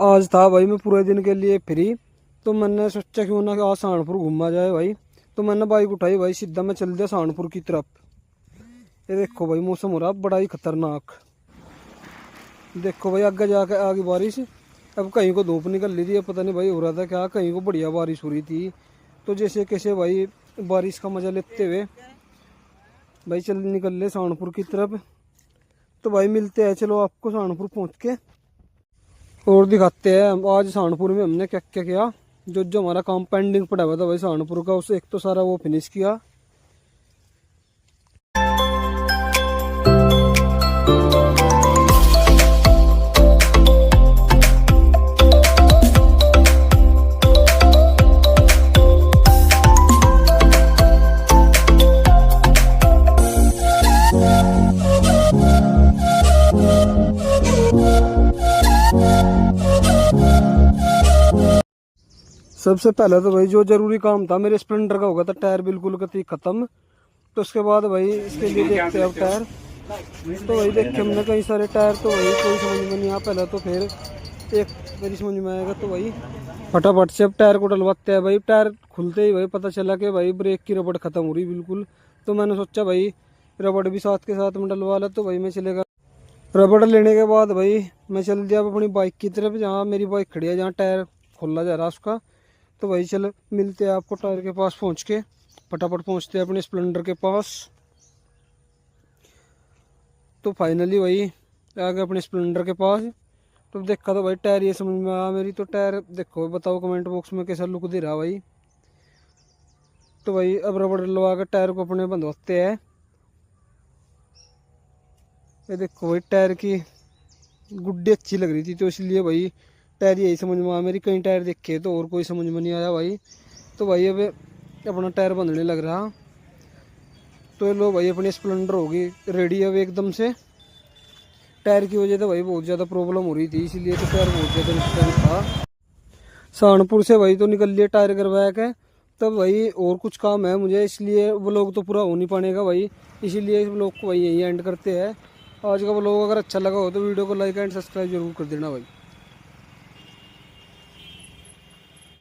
आज था भाई मैं पूरे दिन के लिए फ्री, तो मैंने सोचा क्यों ना आज सहारनपुर घूमा जाए भाई। तो मैंने बाइक उठाई भाई, सीधा मैं चल दिया सहारनपुर की तरफ। ये देखो भाई मौसम हो रहा बड़ा ही खतरनाक। देखो भाई आगे जाके आगे बारिश, अब कहीं को धूप निकल रही थी, पता नहीं भाई हो रहा था क्या, कहीं को बढ़िया बारिश हो रही थी। तो जैसे कैसे भाई बारिश का मजा लेते हुए भाई चल निकल ले सहारनपुर की तरफ। तो भाई मिलते हैं, चलो आपको सहारनपुर पहुँच के और दिखाते हैं आज सहारनपुर में हमने क्या क्या किया। जो जो हमारा काम पेंडिंग पड़ा हुआ था भाई सहारनपुर का, उसे एक तो सारा वो फिनिश किया। सबसे पहले तो भाई जो जरूरी काम था मेरे स्प्लेंडर का होगा था टायर बिल्कुल कती खत्म। तो उसके बाद भाई इसके लिए देखते हैं अब टायर। तो वही देखे हमने कई सारे टायर, तो वही कोई समझ में नहीं आया पहले, तो फिर एक मेरी समझ में आएगा। तो वही फटाफट से अब टायर को डलवाते हैं भाई। टायर खुलते ही भाई पता चला कि भाई ब्रेक की रबड़ खत्म हो रही बिल्कुल। तो मैंने सोचा भाई रबड़ भी साथ के साथ में डलवा ला। तो भाई मैं चलेगा रबड़ लेने के बाद भाई मैं चल दिया अपनी बाइक की तरफ, जहाँ मेरी बाइक खड़ी है, जहाँ टायर खोला जा रहा उसका। तो भाई चल मिलते हैं आपको टायर के पास पहुंच के, फटाफट पहुंचते हैं अपने स्प्लेंडर के पास। तो फाइनली भाई आ गए अपने स्प्लेंडर के पास। तो देखा तो भाई टायर ये समझ में आया मेरी। तो टायर देखो बताओ कमेंट बॉक्स में कैसा लुक दे रहा भाई। तो भाई अब रबड़ लगा कर टायर को अपने बंधवाते हैं। ये देखो भाई टायर की गुड्डी अच्छी लग रही थी, तो इसलिए भाई टायर यही समझ में आया मेरी। कई टायर देखे तो और कोई समझ में नहीं आया भाई। तो भाई अब अपना टायर बंधने लग रहा। तो लो भाई अपनी स्प्लेंडर होगी रेडी अब एकदम से। टायर की वजह से भाई बहुत ज़्यादा प्रॉब्लम हो रही थी, इसीलिए तो टायर बहुत ज़्यादा नुकसान था। सहारनपुर से भाई तो निकल लिए टायर करवाया के। तब भाई और कुछ काम है मुझे, इसलिए व्लॉग तो पूरा हो नहीं पाएगा भाई। इसीलिए इस व्लॉग को भाई यहीं एंड करते हैं। आज का व्लॉग अगर अच्छा लगा हो तो वीडियो को लाइक एंड सब्सक्राइब जरूर कर देना भाई।